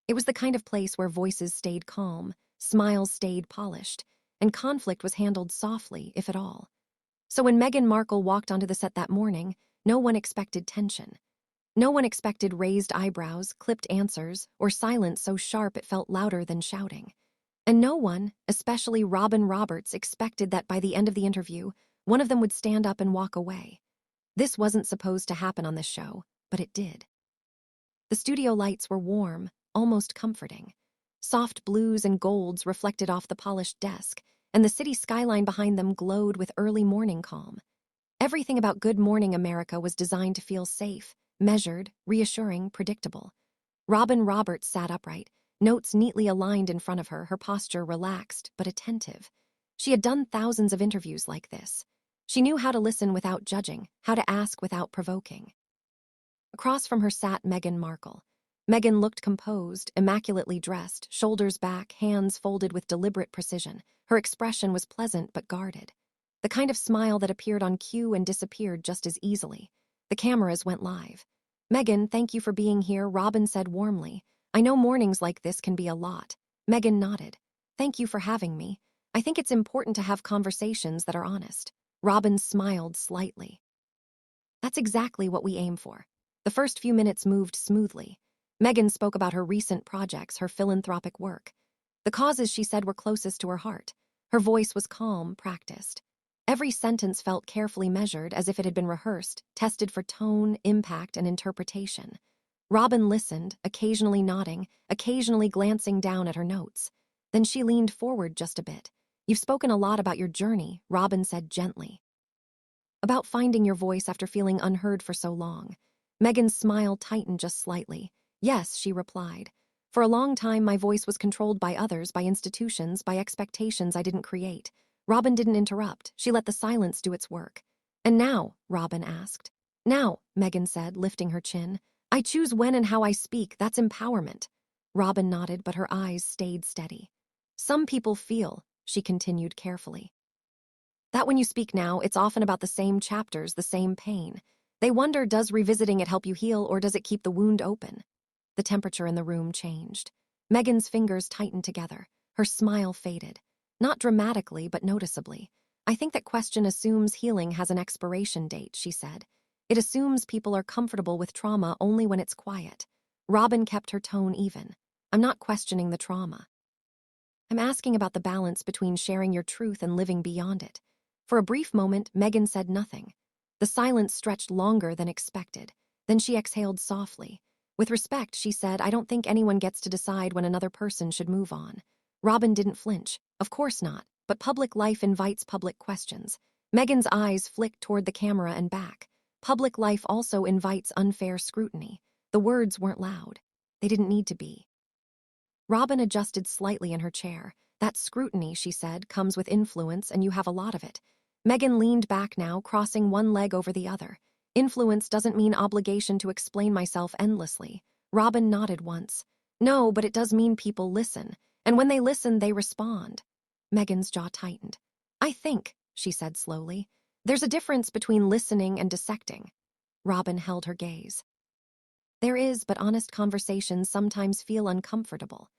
It was the kind of place where voices stayed calm, smiles stayed polished, and conflict was handled softly, if at all. So when Meghan Markle walked onto the set that morning, no one expected tension. No one expected raised eyebrows, clipped answers, or silence so sharp it felt louder than shouting. And no one, especially Robin Roberts, expected that by the end of the interview, one of them would stand up and walk away. This wasn't supposed to happen on this show, but it did. The studio lights were warm, almost comforting. Soft blues and golds reflected off the polished desk, and the city skyline behind them glowed with early morning calm. Everything about Good Morning America was designed to feel safe, measured, reassuring, predictable. Robin Roberts sat upright, notes neatly aligned in front of her, her posture relaxed but attentive. She had done thousands of interviews like this. She knew how to listen without judging, how to ask without provoking. Across from her sat Meghan Markle. Meghan looked composed, immaculately dressed, shoulders back, hands folded with deliberate precision. Her expression was pleasant but guarded. The kind of smile that appeared on cue and disappeared just as easily. The cameras went live. "Meghan, thank you for being here," Robin said warmly. "I know mornings like this can be a lot." Meghan nodded. "Thank you for having me. I think it's important to have conversations that are honest." Robin smiled slightly. "That's exactly what we aim for." The first few minutes moved smoothly. Meghan spoke about her recent projects, her philanthropic work. The causes she said were closest to her heart. Her voice was calm, practiced. Every sentence felt carefully measured, as if it had been rehearsed, tested for tone, impact, and interpretation. Robin listened, occasionally nodding, occasionally glancing down at her notes. Then she leaned forward just a bit. "You've spoken a lot about your journey," Robin said gently. "About finding your voice after feeling unheard for so long." Meghan's smile tightened just slightly. "Yes," she replied. "For a long time, my voice was controlled by others, by institutions, by expectations I didn't create." Robin didn't interrupt. She let the silence do its work. "And now?" Robin asked. "Now," Meghan said, lifting her chin. "I choose when and how I speak. That's empowerment." Robin nodded, but her eyes stayed steady. "Some people feel," she continued carefully, "that when you speak now, it's often about the same chapters, the same pain. They wonder, does revisiting it help you heal, or does it keep the wound open?" The temperature in the room changed. Meghan's fingers tightened together. Her smile faded. "Not dramatically, but noticeably. I think that question assumes healing has an expiration date," she said. "It assumes people are comfortable with trauma only when it's quiet." Robin kept her tone even. "I'm not questioning the trauma. I'm asking about the balance between sharing your truth and living beyond it." For a brief moment, Meghan said nothing. The silence stretched longer than expected. Then she exhaled softly. "With respect," she said, "I don't think anyone gets to decide when another person should move on." Robin didn't flinch. "Of course not, but public life invites public questions." Meghan's eyes flicked toward the camera and back. "Public life also invites unfair scrutiny." The words weren't loud. They didn't need to be. Robin adjusted slightly in her chair. "That scrutiny," she said, "comes with influence, and you have a lot of it." Meghan leaned back now, crossing one leg over the other. "Influence doesn't mean obligation to explain myself endlessly." Robin nodded once. "No, but it does mean people listen. And when they listen, they respond." Meghan's jaw tightened. "I think," she said slowly, "there's a difference between listening and dissecting." Robin held her gaze. "There is, but honest conversations sometimes feel uncomfortable."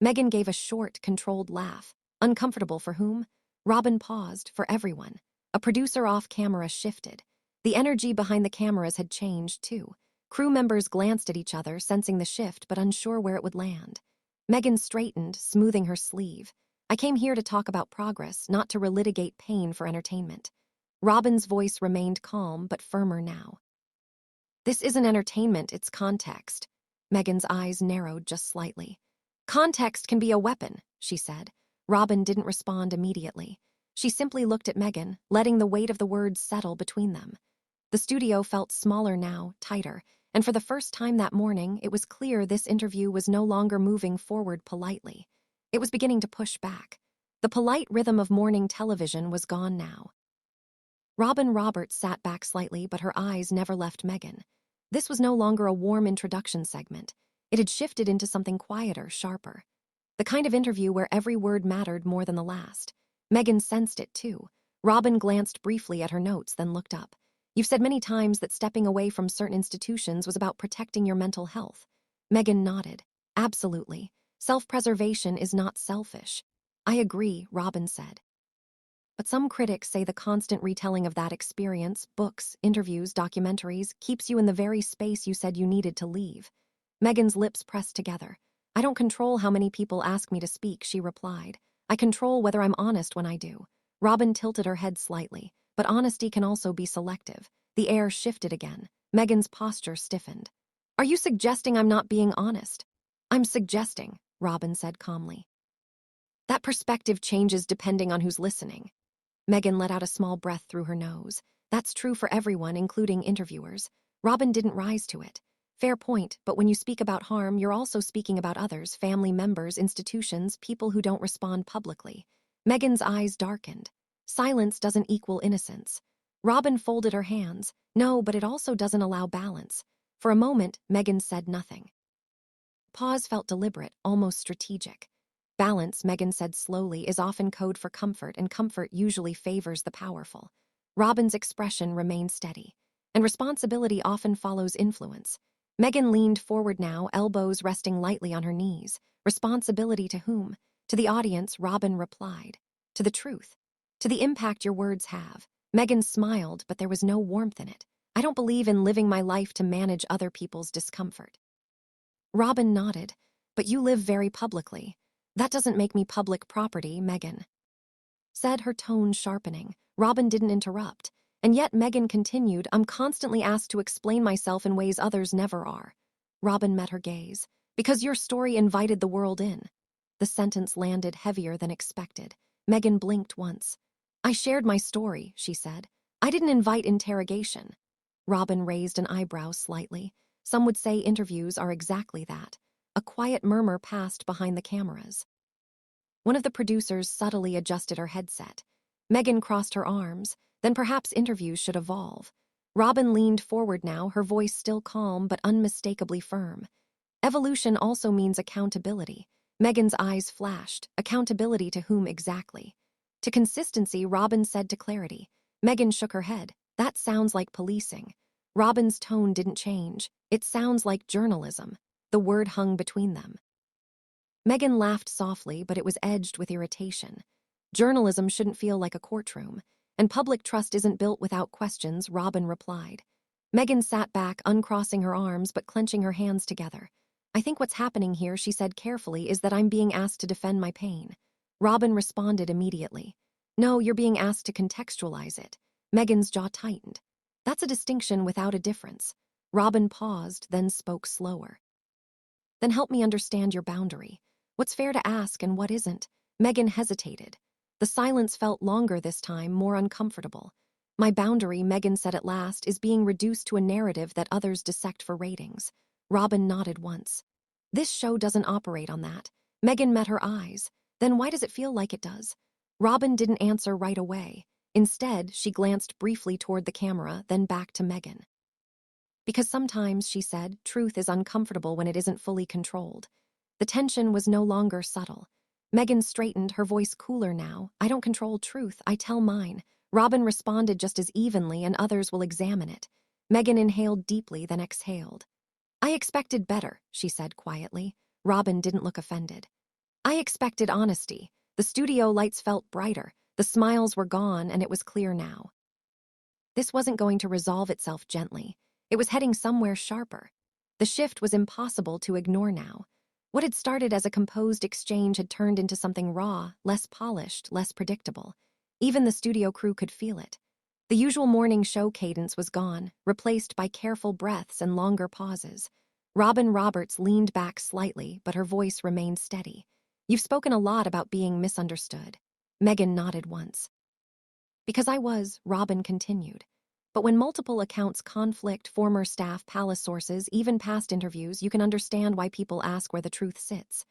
Meghan gave a short, controlled laugh. "Uncomfortable for whom?" Robin paused. "For everyone." A producer off camera shifted. The energy behind the cameras had changed, too. Crew members glanced at each other, sensing the shift but unsure where it would land. Meghan straightened, smoothing her sleeve. "I came here to talk about progress, not to relitigate pain for entertainment." Robin's voice remained calm but firmer now. "This isn't entertainment, it's context." Meghan's eyes narrowed just slightly. "Context can be a weapon," she said. Robin didn't respond immediately. She simply looked at Meghan, letting the weight of the words settle between them. The studio felt smaller now, tighter, and for the first time that morning, it was clear this interview was no longer moving forward politely. It was beginning to push back. The polite rhythm of morning television was gone now. Robin Roberts sat back slightly, but her eyes never left Meghan. This was no longer a warm introduction segment. It had shifted into something quieter, sharper. The kind of interview where every word mattered more than the last. Meghan sensed it, too. Robin glanced briefly at her notes, then looked up. "You've said many times that stepping away from certain institutions was about protecting your mental health." Meghan nodded. Absolutely. Self-preservation is not selfish. I agree, Robin said. But some critics say the constant retelling of that experience, books, interviews, documentaries, keeps you in the very space you said you needed to leave. Meghan's lips pressed together. I don't control how many people ask me to speak, she replied. I control whether I'm honest when I do. Robin tilted her head slightly, but honesty can also be selective. The air shifted again. Meghan's posture stiffened. Are you suggesting I'm not being honest? I'm suggesting, Robin said calmly. That perspective changes depending on who's listening. Meghan let out a small breath through her nose. That's true for everyone, including interviewers. Robin didn't rise to it. Fair point, but when you speak about harm, you're also speaking about others, family members, institutions, people who don't respond publicly. Meghan's eyes darkened. Silence doesn't equal innocence. Robin folded her hands. No, but it also doesn't allow balance. For a moment, Meghan said nothing. Pause felt deliberate, almost strategic. Balance, Meghan said slowly, is often code for comfort, and comfort usually favors the powerful. Robin's expression remained steady. And responsibility often follows influence. Meghan leaned forward now, elbows resting lightly on her knees. Responsibility to whom? To the audience, Robin replied. To the truth. To the impact your words have. Meghan smiled, but there was no warmth in it. I don't believe in living my life to manage other people's discomfort. Robin nodded. But you live very publicly. That doesn't make me public property, Meghan said, her tone sharpening. Robin didn't interrupt. And yet Meghan continued, I'm constantly asked to explain myself in ways others never are. Robin met her gaze. Because your story invited the world in. The sentence landed heavier than expected. Meghan blinked once. I shared my story, she said. I didn't invite interrogation. Robin raised an eyebrow slightly. Some would say interviews are exactly that. A quiet murmur passed behind the cameras. One of the producers subtly adjusted her headset. Meghan crossed her arms. Then perhaps interviews should evolve. Robin leaned forward now, her voice still calm but unmistakably firm. Evolution also means accountability. Meghan's eyes flashed. Accountability to whom exactly? To consistency, Robin said to clarity. Meghan shook her head. That sounds like policing. Robin's tone didn't change. It sounds like journalism. The word hung between them. Meghan laughed softly, but it was edged with irritation. Journalism shouldn't feel like a courtroom, and public trust isn't built without questions, Robin replied. Meghan sat back, uncrossing her arms but clenching her hands together. I think what's happening here, she said carefully, is that I'm being asked to defend my pain. Robin responded immediately. No, you're being asked to contextualize it. Meghan's jaw tightened. That's a distinction without a difference. Robin paused, then spoke slower. Then help me understand your boundary. What's fair to ask and what isn't? Meghan hesitated. The silence felt longer this time, more uncomfortable. My boundary, Meghan said at last, is being reduced to a narrative that others dissect for ratings. Robin nodded once. This show doesn't operate on that. Meghan met her eyes. Then why does it feel like it does? Robin didn't answer right away. Instead, she glanced briefly toward the camera, then back to Meghan. Because sometimes, she said, truth is uncomfortable when it isn't fully controlled. The tension was no longer subtle. Meghan straightened, her voice cooler now. I don't control truth, I tell mine. Robin responded just as evenly, and others will examine it. Meghan inhaled deeply, then exhaled. I expected better, she said quietly. Robin didn't look offended. I expected honesty. The studio lights felt brighter. The smiles were gone, and it was clear now. This wasn't going to resolve itself gently. It was heading somewhere sharper. The shift was impossible to ignore now. What had started as a composed exchange had turned into something raw, less polished, less predictable. Even the studio crew could feel it. The usual morning show cadence was gone, replaced by careful breaths and longer pauses. Robin Roberts leaned back slightly, but her voice remained steady. You've spoken a lot about being misunderstood. Meghan nodded once. Because I was, Robin continued. But when multiple accounts conflict, former staff, palace sources, even past interviews, you can understand why people ask where the truth sits.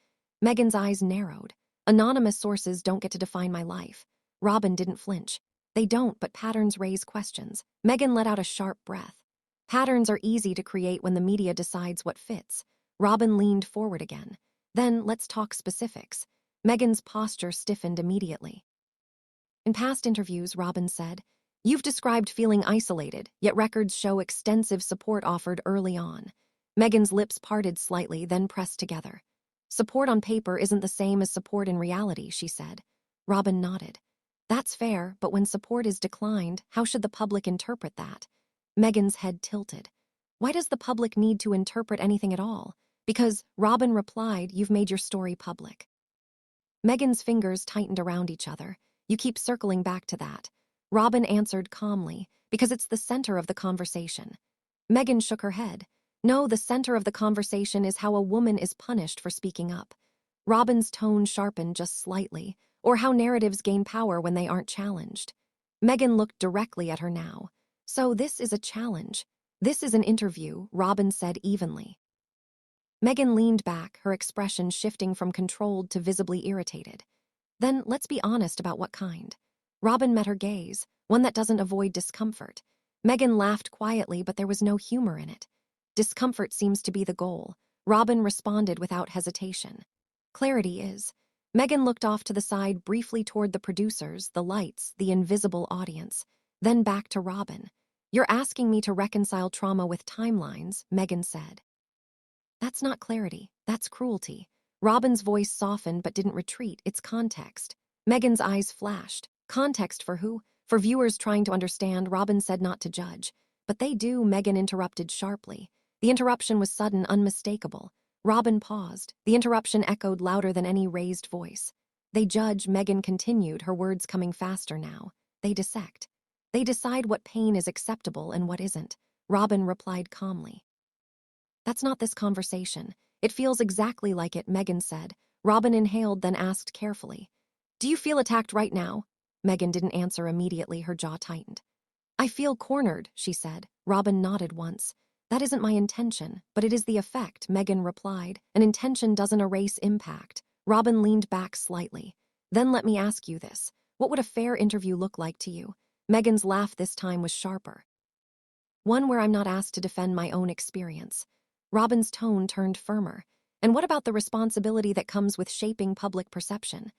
Meghan's eyes narrowed. Anonymous sources don't get to define my life. Robin didn't flinch. They don't, but patterns raise questions. Meghan let out a sharp breath. Patterns are easy to create when the media decides what fits. Robin leaned forward again. Then, let's talk specifics. Meghan's posture stiffened immediately. In past interviews, Robin said, you've described feeling isolated, yet records show extensive support offered early on. Meghan's lips parted slightly, then pressed together. Support on paper isn't the same as support in reality, she said. Robin nodded. That's fair, but when support is declined, how should the public interpret that? Meghan's head tilted. Why does the public need to interpret anything at all? Because, Robin replied, you've made your story public. Meghan's fingers tightened around each other. You keep circling back to that. Robin answered calmly, because it's the center of the conversation. Meghan shook her head. No, the center of the conversation is how a woman is punished for speaking up. Robin's tone sharpened just slightly, or how narratives gain power when they aren't challenged. Meghan looked directly at her now. So this is a challenge. This is an interview, Robin said evenly. Meghan leaned back, her expression shifting from controlled to visibly irritated. Then let's be honest about what kind. Robin met her gaze, one that doesn't avoid discomfort. Meghan laughed quietly, but there was no humor in it. Discomfort seems to be the goal. Robin responded without hesitation. Clarity is. Meghan looked off to the side briefly toward the producers, the lights, the invisible audience, then back to Robin. You're asking me to reconcile trauma with timelines, Meghan said. That's not clarity, that's cruelty. Robin's voice softened but didn't retreat, it's context. Meghan's eyes flashed. Context for who? For viewers trying to understand, Robin said not to judge. But they do, Meghan interrupted sharply. The interruption was sudden, unmistakable. Robin paused. The interruption echoed louder than any raised voice. They judge, Meghan continued, her words coming faster now. They dissect. They decide what pain is acceptable and what isn't. Robin replied calmly. That's not this conversation. It feels exactly like it, Meghan said. Robin inhaled, then asked carefully. Do you feel attacked right now? Meghan didn't answer immediately, her jaw tightened. I feel cornered, she said. Robin nodded once. That isn't my intention, but it is the effect, Meghan replied. An intention doesn't erase impact. Robin leaned back slightly. Then let me ask you this. What would a fair interview look like to you? Meghan's laugh this time was sharper. One where I'm not asked to defend my own experience. Robin's tone turned firmer. And what about the responsibility that comes with shaping public perception?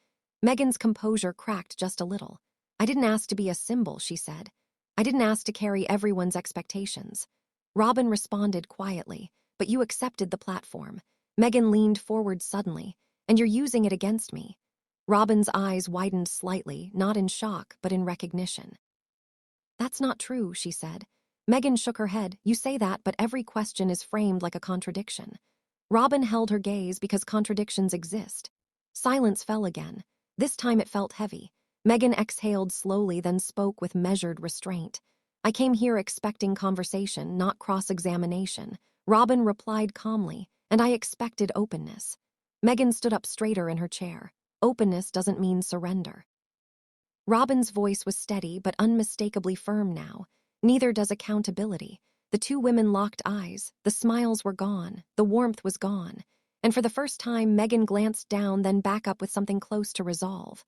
Meghan's composure cracked just a little. I didn't ask to be a symbol, she said. I didn't ask to carry everyone's expectations. Robin responded quietly, but you accepted the platform. Meghan leaned forward suddenly, and you're using it against me. Robin's eyes widened slightly, not in shock, but in recognition. That's not true, she said. Meghan shook her head. You say that, but every question is framed like a contradiction. Robin held her gaze because contradictions exist. Silence fell again. This time it felt heavy. Meghan exhaled slowly, then spoke with measured restraint. I came here expecting conversation, not cross-examination. Robin replied calmly, and I expected openness. Meghan stood up straighter in her chair. Openness doesn't mean surrender. Robin's voice was steady but unmistakably firm now. Neither does accountability. The two women locked eyes. The smiles were gone. The warmth was gone. And for the first time, Meghan glanced down, then back up with something close to resolve.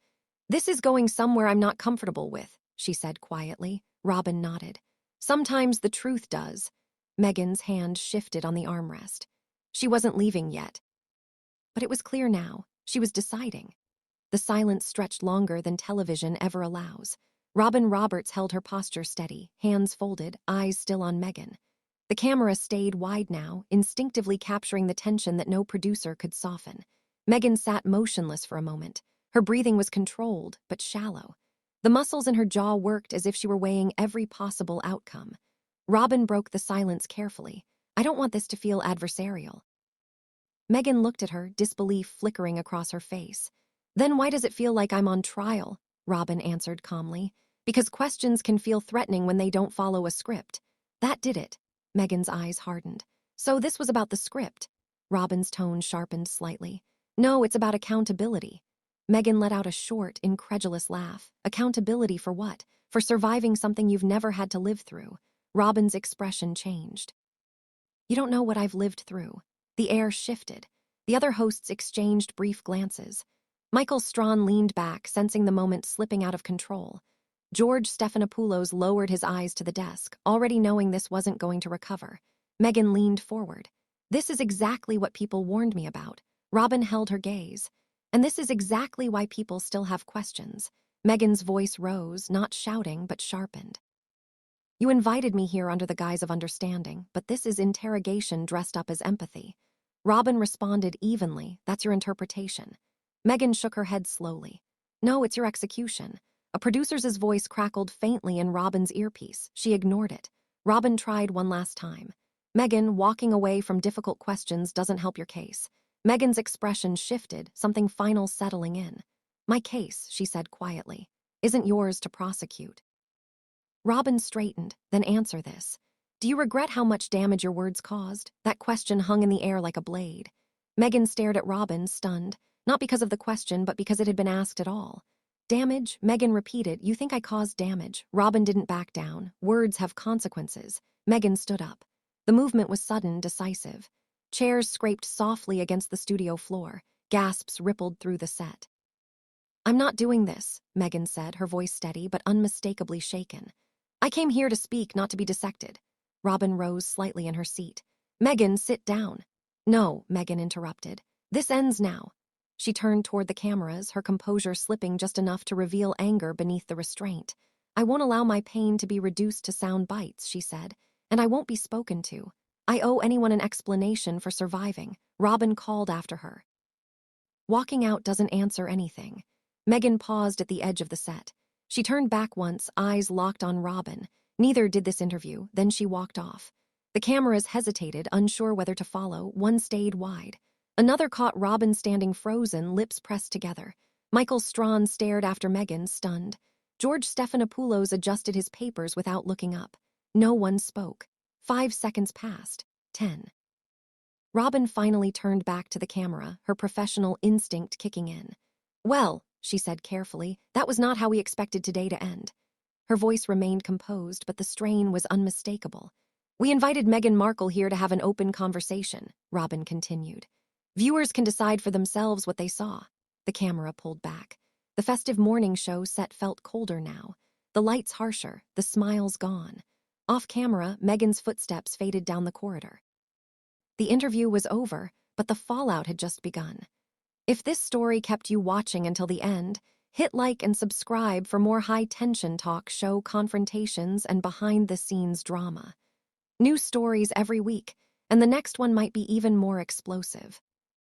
This is going somewhere I'm not comfortable with, she said quietly. Robin nodded. Sometimes the truth does. Meghan's hand shifted on the armrest. She wasn't leaving yet. But it was clear now. She was deciding. The silence stretched longer than television ever allows. Robin Roberts held her posture steady, hands folded, eyes still on Meghan. The camera stayed wide now, instinctively capturing the tension that no producer could soften. Meghan sat motionless for a moment. Her breathing was controlled, but shallow. The muscles in her jaw worked as if she were weighing every possible outcome. Robin broke the silence carefully. I don't want this to feel adversarial. Meghan looked at her, disbelief flickering across her face. Then why does it feel like I'm on trial? Robin answered calmly. Because questions can feel threatening when they don't follow a script. That did it. Meghan's eyes hardened. So this was about the script. Robin's tone sharpened slightly. No, it's about accountability. Meghan let out a short, incredulous laugh. Accountability for what? For surviving something you've never had to live through. Robin's expression changed. You don't know what I've lived through. The air shifted. The other hosts exchanged brief glances. Michael Strawn leaned back, sensing the moment slipping out of control. George Stephanopoulos lowered his eyes to the desk, already knowing this wasn't going to recover. Meghan leaned forward. This is exactly what people warned me about. Robin held her gaze. And this is exactly why people still have questions. Meghan's voice rose, not shouting, but sharpened. You invited me here under the guise of understanding, but this is interrogation dressed up as empathy. Robin responded evenly. That's your interpretation. Meghan shook her head slowly. No, it's your execution. A producer's voice crackled faintly in Robin's earpiece. She ignored it. Robin tried one last time. Meghan, walking away from difficult questions doesn't help your case. Meghan's expression shifted, something final settling in. My case, she said quietly, isn't yours to prosecute. Robin straightened, then answer this. Do you regret how much damage your words caused? That question hung in the air like a blade. Meghan stared at Robin, stunned, not because of the question, but because it had been asked at all. Damage? Meghan repeated. You think I caused damage? Robin didn't back down. Words have consequences. Meghan stood up. The movement was sudden, decisive. Chairs scraped softly against the studio floor. Gasps rippled through the set. I'm not doing this, Meghan said, her voice steady but unmistakably shaken. I came here to speak, not to be dissected. Robin rose slightly in her seat. Meghan, sit down. No, Meghan interrupted. This ends now. She turned toward the cameras, her composure slipping just enough to reveal anger beneath the restraint. I won't allow my pain to be reduced to sound bites, she said, and I won't be spoken to. I owe anyone an explanation for surviving. Robin called after her. Walking out doesn't answer anything. Meghan paused at the edge of the set. She turned back once, eyes locked on Robin. Neither did this interview. Then she walked off. The cameras hesitated, unsure whether to follow. One stayed wide. Another caught Robin standing frozen, lips pressed together. Michael Strawn stared after Meghan, stunned. George Stephanopoulos adjusted his papers without looking up. No one spoke. 5 seconds passed. 10. Robin finally turned back to the camera, her professional instinct kicking in. Well, she said carefully, that was not how we expected today to end. Her voice remained composed, but the strain was unmistakable. We invited Meghan Markle here to have an open conversation, Robin continued. Viewers can decide for themselves what they saw. The camera pulled back. The festive morning show set felt colder now. The lights harsher, the smiles gone. Off camera, Meghan's footsteps faded down the corridor. The interview was over, but the fallout had just begun. If this story kept you watching until the end, hit like and subscribe for more high-tension talk show confrontations and behind-the-scenes drama. New stories every week, and the next one might be even more explosive.